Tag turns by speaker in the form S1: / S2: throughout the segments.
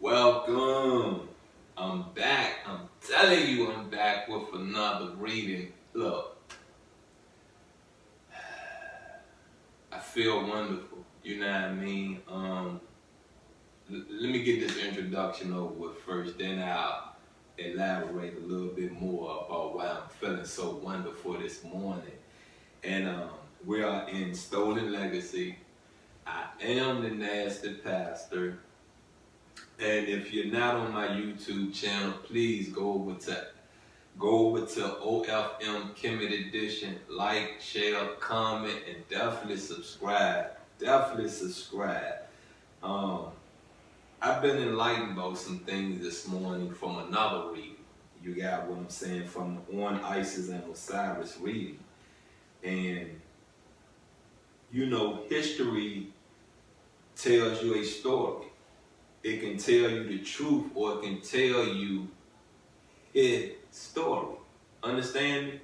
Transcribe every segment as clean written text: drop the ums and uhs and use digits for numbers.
S1: Welcome. I'm back. I'm telling you, I'm back with another reading. Look, I feel wonderful. You know what I mean? Let me get this introduction over with first, then I'll elaborate a little bit more about why I'm feeling so wonderful this morning. And we are in Stolen Legacy. I am the nasty pastor. And if you're not on my YouTube channel, please go over to OFM Kemet Edition, like, share, comment, and definitely subscribe. Definitely subscribe. Um, I've been enlightened about some things this morning from another reading. You got what I'm saying from On Isis and Osiris reading. And history tells you a story. It can tell you the truth or it can tell you his story. Understand me?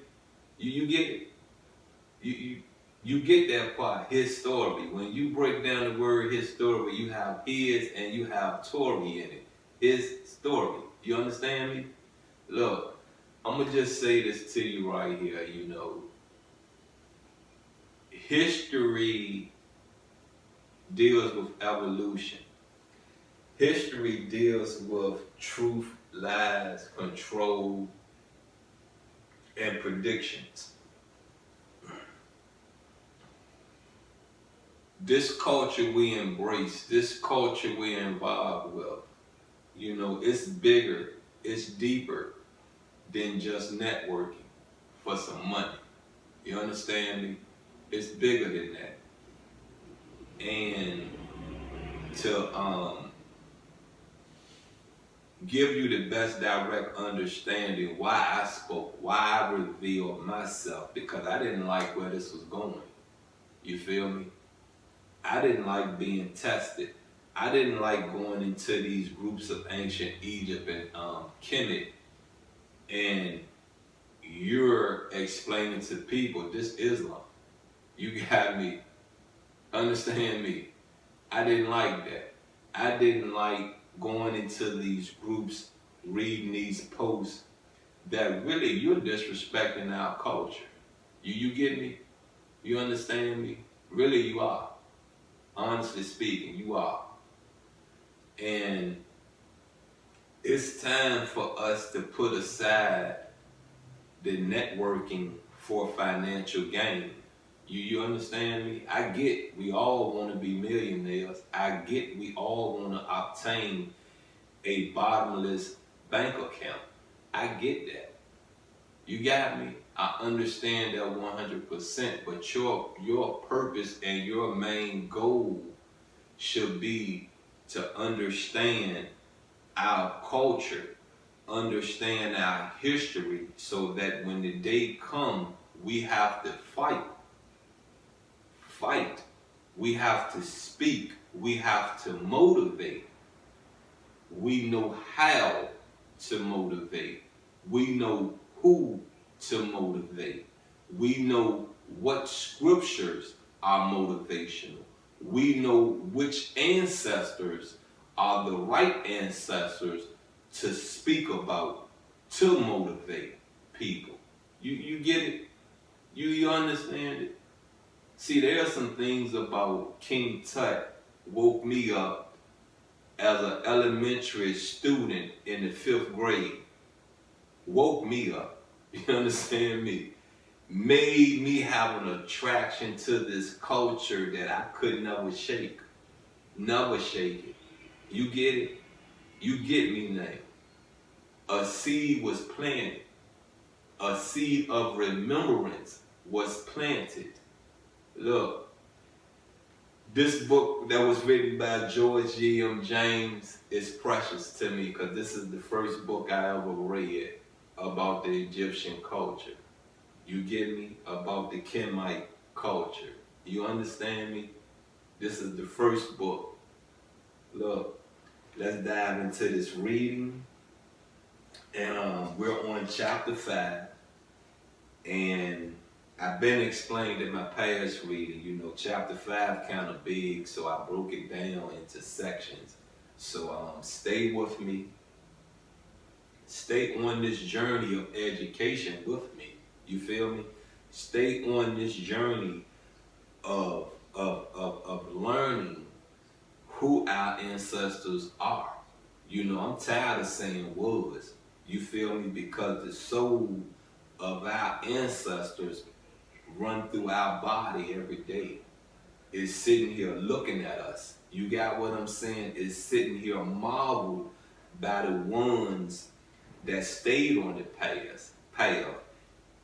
S1: You get it? You get that part, his story. When you break down the word his story, you have his and you have Tory in it. His story. You understand me? Look, I'm gonna just say this to you right here, history deals with evolution. History deals with truth, lies, control, and predictions. This culture we embrace, this culture we're involved with, it's bigger, it's deeper than just networking for some money. You understand me? It's bigger than that. And to give you the best direct understanding why I spoke, why I revealed myself, because I didn't like where this was going. You feel me? I didn't like being tested. I didn't like going into these groups of ancient Egypt and Kemet, and you're explaining to people this Islam. You got me. Understand me? I didn't like that. I didn't like going into these groups, reading these posts that really you're disrespecting our culture. You get me? You understand me? Really you are. Honestly speaking, you are. And it's time for us to put aside the networking for financial gain. You understand me? I get we all want to be millionaires. I get we all want to obtain a bottomless bank account. I get that. You got me? I understand that 100%, but your purpose and your main goal should be to understand our culture, understand our history, so that when the day comes, we have to fight. We have to speak. We have to motivate. We know how to motivate. We know who to motivate. We know what scriptures are motivational. We know which ancestors are the right ancestors to speak about, to motivate people. You get it? You understand it? See, there are some things about King Tut woke me up as an elementary student in the 5th grade. Woke me up. You understand me? Made me have an attraction to this culture that I could never shake. Never shake it. You get it? You get me now. A seed was planted. A seed of remembrance was planted. Look, this book that was written by George G.M. James is precious to me because this is the first book I ever read about the Egyptian culture. You get me? About the Kemet culture. You understand me? This is the first book. Look, let's dive into this reading. And we're on chapter 5. And I've been explaining in my past reading, chapter 5 kind of big, so I broke it down into sections. So stay with me. Stay on this journey of education with me. You feel me? Stay on this journey of learning who our ancestors are. You know, I'm tired of saying was. You feel me? Because the soul of our ancestors run through our body every day. It's sitting here looking at us. You got what I'm saying? It's sitting here marveled by the ones that stayed on the path.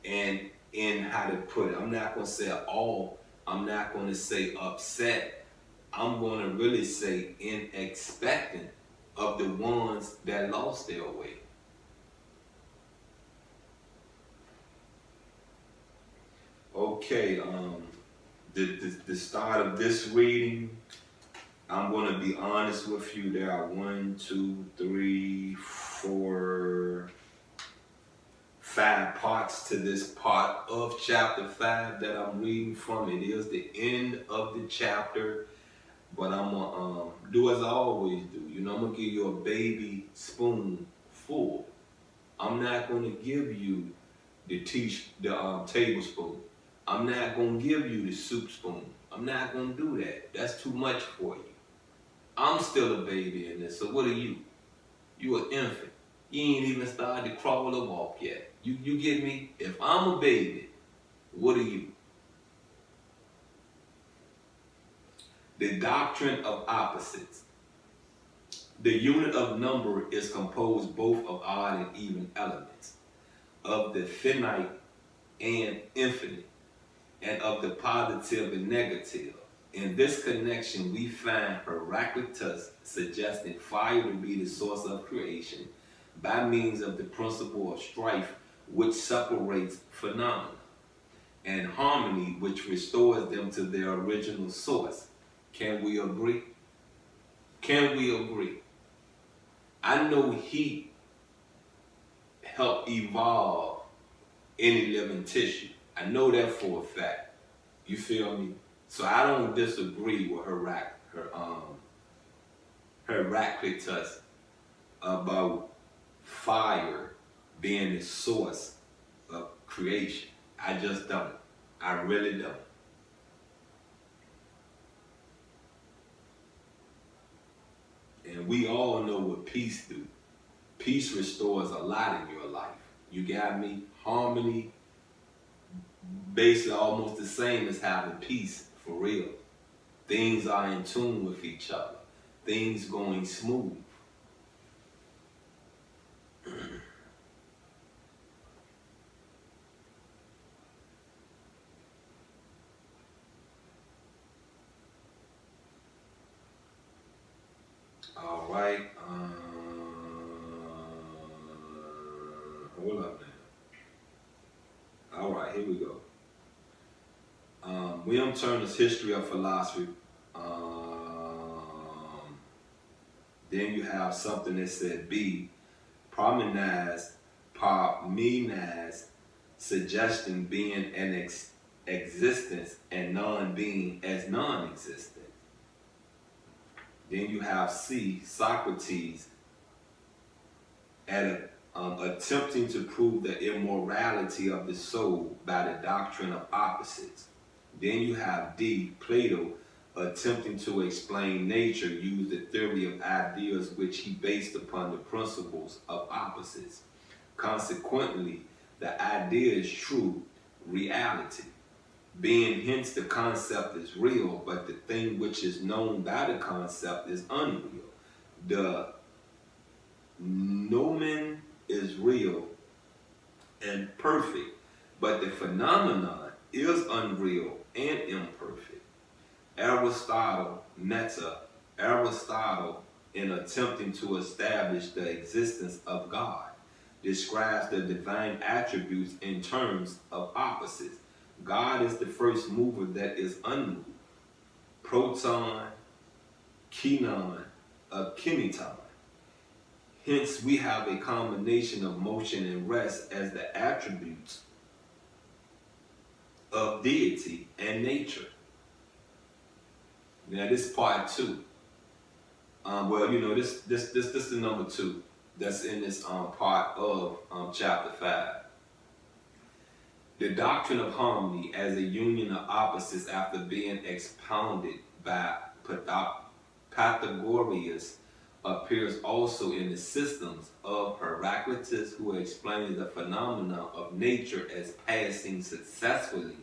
S1: And in how to put it, I'm not gonna say all, I'm not gonna say upset. I'm gonna really say in expectant of the ones that lost their way. Okay, the start of this reading, I'm gonna be honest with you. There are 1, 2, 3, 4, 5 parts to this part of chapter 5 that I'm reading from. It is the end of the chapter, but I'm gonna do as I always do. You know, I'm gonna give you a baby spoon full. I'm not gonna give you the tablespoon. I'm not gonna give you the soup spoon. I'm not gonna do that. That's too much for you. I'm still a baby in this. So what are you? You an infant. You ain't even started to crawl or walk yet. You get me? If I'm a baby, what are you? The doctrine of opposites. The unit of number is composed both of odd and even elements, of the finite and infinite, and of the positive and negative. In this connection, we find Heraclitus suggesting fire to be the source of creation by means of the principle of strife which separates phenomena, and harmony which restores them to their original source. Can we agree? Can we agree? I know heat helped evolve any living tissue. I know that for a fact. You feel me? So I don't disagree with Heraclitus about fire being the source of creation. I just don't. I really don't. And we all know what peace do. Peace restores a lot in your life. You got me? Harmony, basically almost the same as having peace, for real. Things are in tune with each other. Things going smooth. All right. Hold up now. All right, here we go. William Turner's History of Philosophy. Then you have something that said B, Parmenides, suggesting being an existence and non-being as non-existent. Then you have C, Socrates, attempting to prove the immorality of the soul by the doctrine of opposites. Then you have D, Plato, attempting to explain nature, used the theory of ideas which he based upon the principles of opposites. Consequently, the idea is true reality, being hence the concept is real, but the thing which is known by the concept is unreal. The nomen is real and perfect, but the phenomenon is unreal and imperfect. Aristotle, in attempting to establish the existence of God, describes the divine attributes in terms of opposites. God is the first mover that is unmoved. Proton, kinon, kineton. Hence, we have a combination of motion and rest as the attributes of deity and nature. Now, this part 2. Well, this is number 2 that's in this part of chapter 5. The doctrine of harmony as a union of opposites, after being expounded by Pythagoras, appears also in the systems of Heraclitus, who explains the phenomena of nature as passing successfully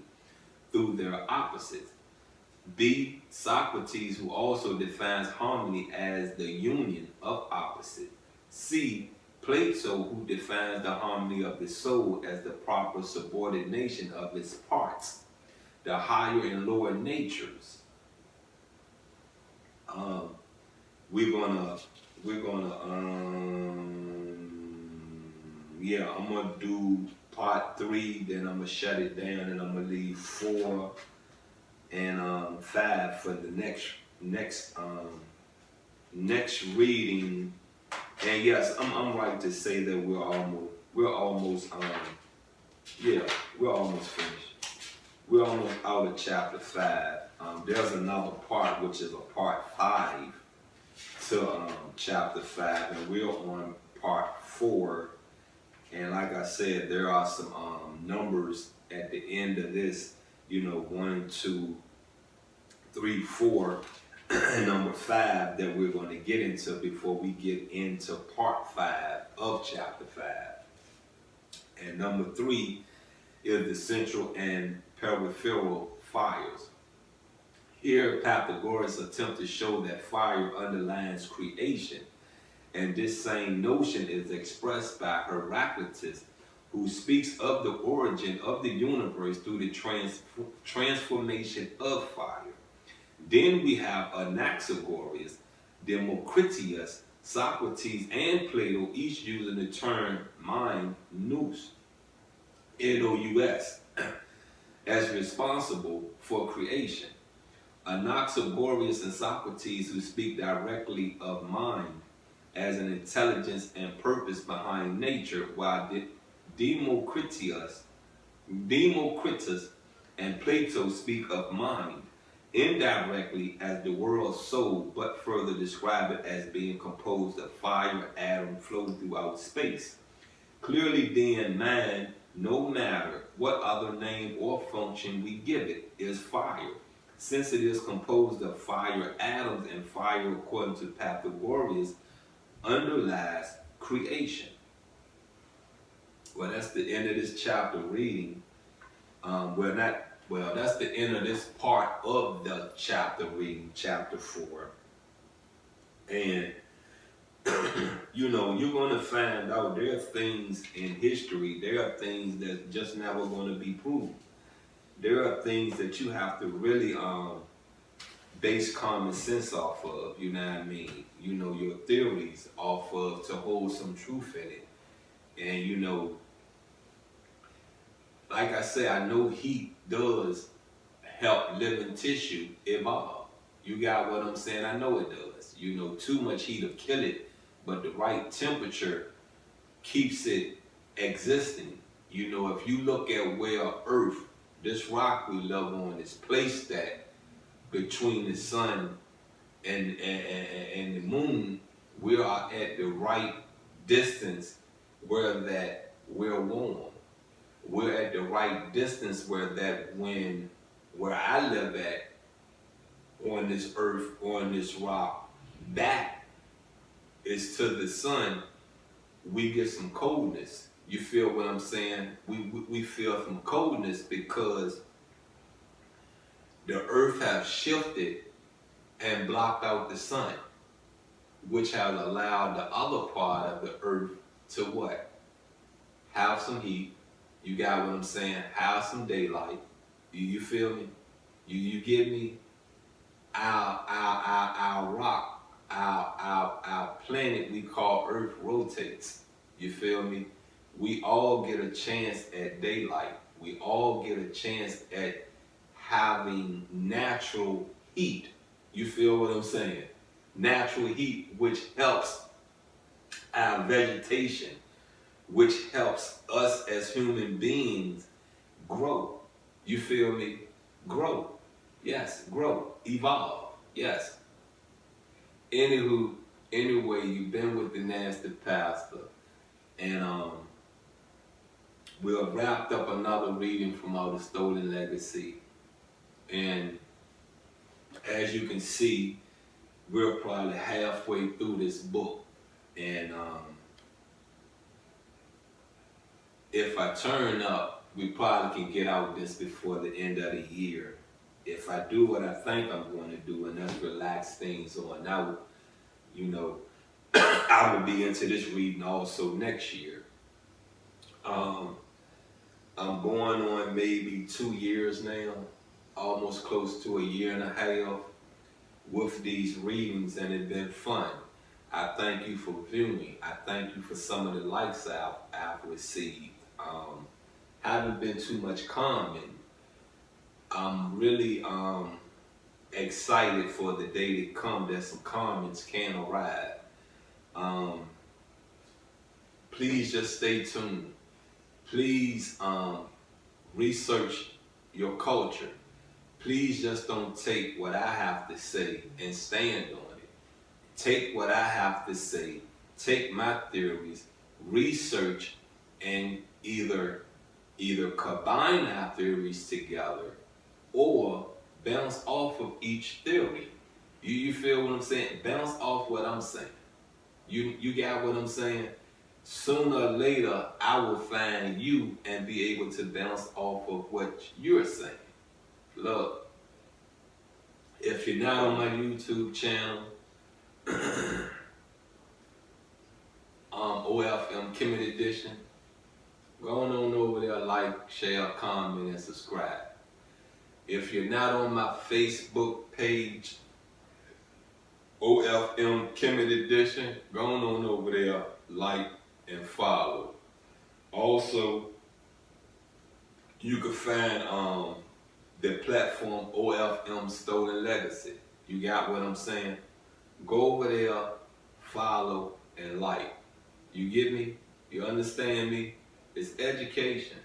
S1: through their opposites. B. Socrates, who also defines harmony as the union of opposites. C. Plato, who defines the harmony of the soul as the proper subordination of its parts, the higher and lower natures. I'm gonna do part 3, then I'm gonna shut it down, and I'm gonna leave 4 and 5 for the next reading. And yes, I'm right to say that we're almost finished. We're almost out of chapter 5. There's another part, which is a part 5 to chapter 5, and we're on part 4. And like I said, there are some numbers at the end of this, 1, 2, 3, 4, and number 5 that we're going to get into before we get into part 5 of chapter 5. And number 3 is the central and peripheral fires. Here, Pythagoras attempts to show that fire underlies creation, and this same notion is expressed by Heraclitus, who speaks of the origin of the universe through the transformation of fire. Then we have Anaxagoras, Democritus, Socrates, and Plato, each using the term mind, nous, N-O-U-S, as responsible for creation. Anaxagoras and Socrates, who speak directly of mind as an intelligence and purpose behind nature, while Democritus and Plato speak of mind indirectly as the world's soul, but further describe it as being composed of fire, atom, flowing throughout space. Clearly then, mind, no matter what other name or function we give it, is fire, since it is composed of fire atoms, and fire, according to Pythagoras, underlies creation. Well, that's the end of this chapter reading. That's the end of this part of the chapter reading, chapter 4. And, you're going to find out there are things in history, there are things that just never going to be proven. There are things that you have to really base common sense off of, you know what I mean? Your theories off of to hold some truth in it. And, like I say, I know heat does help living tissue evolve. You got what I'm saying? I know it does. Too much heat will kill it, but the right temperature keeps it existing. If you look at where Earth, this rock we live on, is placed at between the sun and the moon, we are at the right distance where we're warm. We're at the right distance where I live at on this earth, on this rock, that is to the sun. We get some coldness. You feel what I'm saying? We feel some coldness because the earth has shifted and blocked out the sun, which has allowed the other part of the earth to what? Have some heat. You got what I'm saying? Have some daylight. You feel me? You get me? Our rock, our planet we call Earth rotates. You feel me? We all get a chance at daylight. We all get a chance at having natural heat. You feel what I'm saying? Natural heat, which helps our vegetation, which helps us as human beings grow. You feel me? Grow. Yes, grow. Evolve. Yes. Anywho, anyway, you've been with the Nasty Pastor, and we have wrapped up another reading from our The Stolen Legacy, and as you can see, we're probably halfway through this book, and if I turn up, we probably can get out this before the end of the year. If I do what I think I'm going to do, and that's relax things on out, you know, I will be into this reading also next year. I'm going on maybe 2 years now, almost close to a year and a half with these readings, and it's been fun. I thank you for viewing. I thank you for some of the likes I've received. Haven't been too much commenting. I'm really excited for the day to come that some comments can arrive. Please just stay tuned. Please research your culture. Please just don't take what I have to say and stand on it. Take what I have to say, take my theories, research, and either combine our theories together or bounce off of each theory. You feel what I'm saying? Bounce off what I'm saying. You got what I'm saying? Sooner or later, I will find you and be able to bounce off of what you're saying. Look, if you're not on my YouTube channel, OFM Kemet Edition, go on over there, like, share, comment, and subscribe. If you're not on my Facebook page, OFM Kemet Edition, go on over there, like, and follow. Also, you can find the platform OFM Stolen Legacy. You got what I'm saying? Go over there, follow, and like. You get me? You understand me? It's education.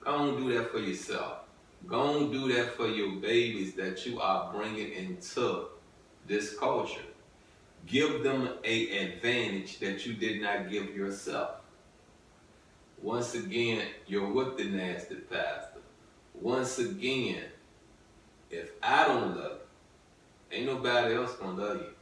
S1: Go on do that for yourself. Go on do that for your babies that you are bringing into this culture. Give them an advantage that you did not give yourself. Once again, you're with the Nasty Pastor. Once again, if I don't love you, ain't nobody else gonna love you.